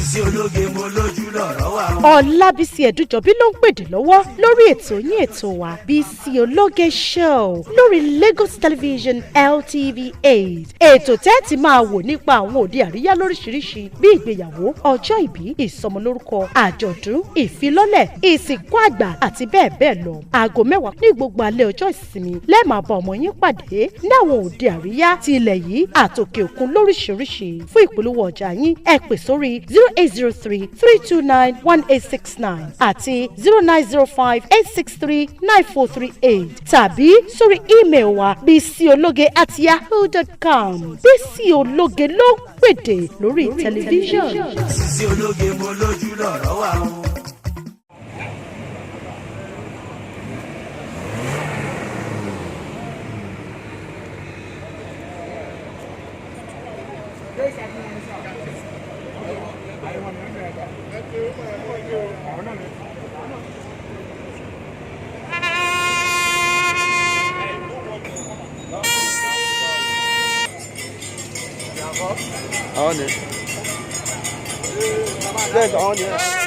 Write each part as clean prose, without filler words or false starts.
Bisi Ològe mo lójú lọ́rọ̀ wà. Ọlábísí Ẹ̀dújọbí ló ń pèdè lọ́wọ́ lórí ètò yín ètò wa Bisi Ològe Show lórí Lagos Television LTV8. Ètò tẹ́ẹ̀tì máa wò nípa àwọn òde àríyá lóríṣiríṣi bí ìgbéyàwó, ọjọ́ ìbí, ìsọmọlórúkọ, àjọ̀dún, ìfilọ́lẹ̀, ìsìnkú àgbà àti bẹ́ẹ̀ bẹ́ẹ̀ lọ. Aago 10 ní gbogbo alẹ́ ọjọ́ ìsinmi lẹ́ẹ̀máa bá ọmọ yín pàdé ní àwọn òde àríyá ti ilẹ̀ yìí àtòkè òkun lóríṣiríṣi. Fún ìpolówó ọjà yín ẹ pè sórí 0803-329-1869 àti 0905-863-9438 tàbí sórí email wa bisiologe@yahoo.com. Bisi Ològe ló ń pèdè lórí tẹlifíṣàn. Bisi Ològe mo lójú lọ́rọ̀ wà o. On it. There's on it.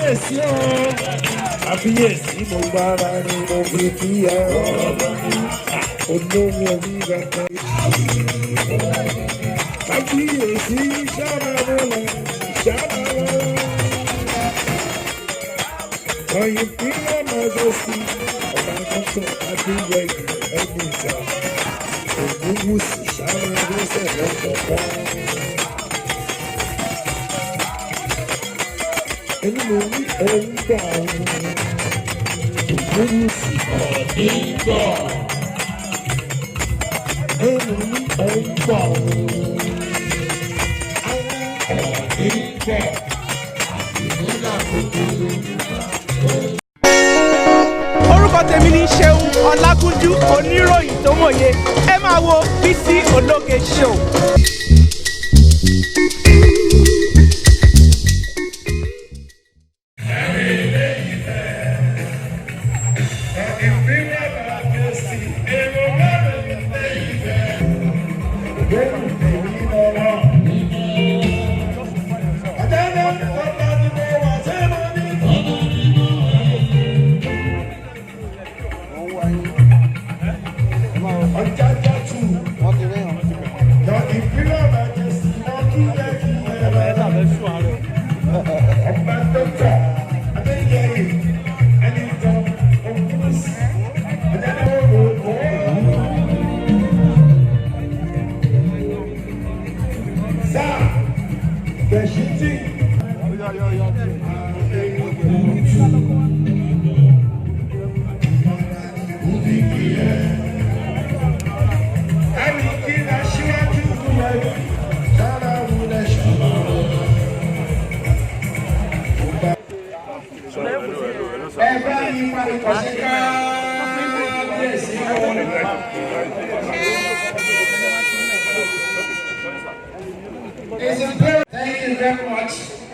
kábíyèsí o kábíyèsí mo gbára ni mo fi kí ẹ olówó orí rẹ kan. Kábíyèsí ṣàbàwọlẹ̀ ṣàbàwọlẹ̀ ọ̀yìn pínlẹ̀ mọ́jọ́sí ọba dọ́kítọ̀ Adéyẹyè Ẹ̀gbìntà Ògúnwùsì ṣàbàwọlẹ̀ lọ́kọ̀ọ̀kan. Ẹni mo ní òun gbà òun Ògúnwùsì ọ̀dẹ́gbà. Ẹni mo ní òun gbà òun ọ̀dẹ́gbà. Orúkọ tèmi ni Ṣeun Ọlágúnjú, oníròyìn tó mòye. Ẹ máa wo Bisi Ològe show. Thank you very much.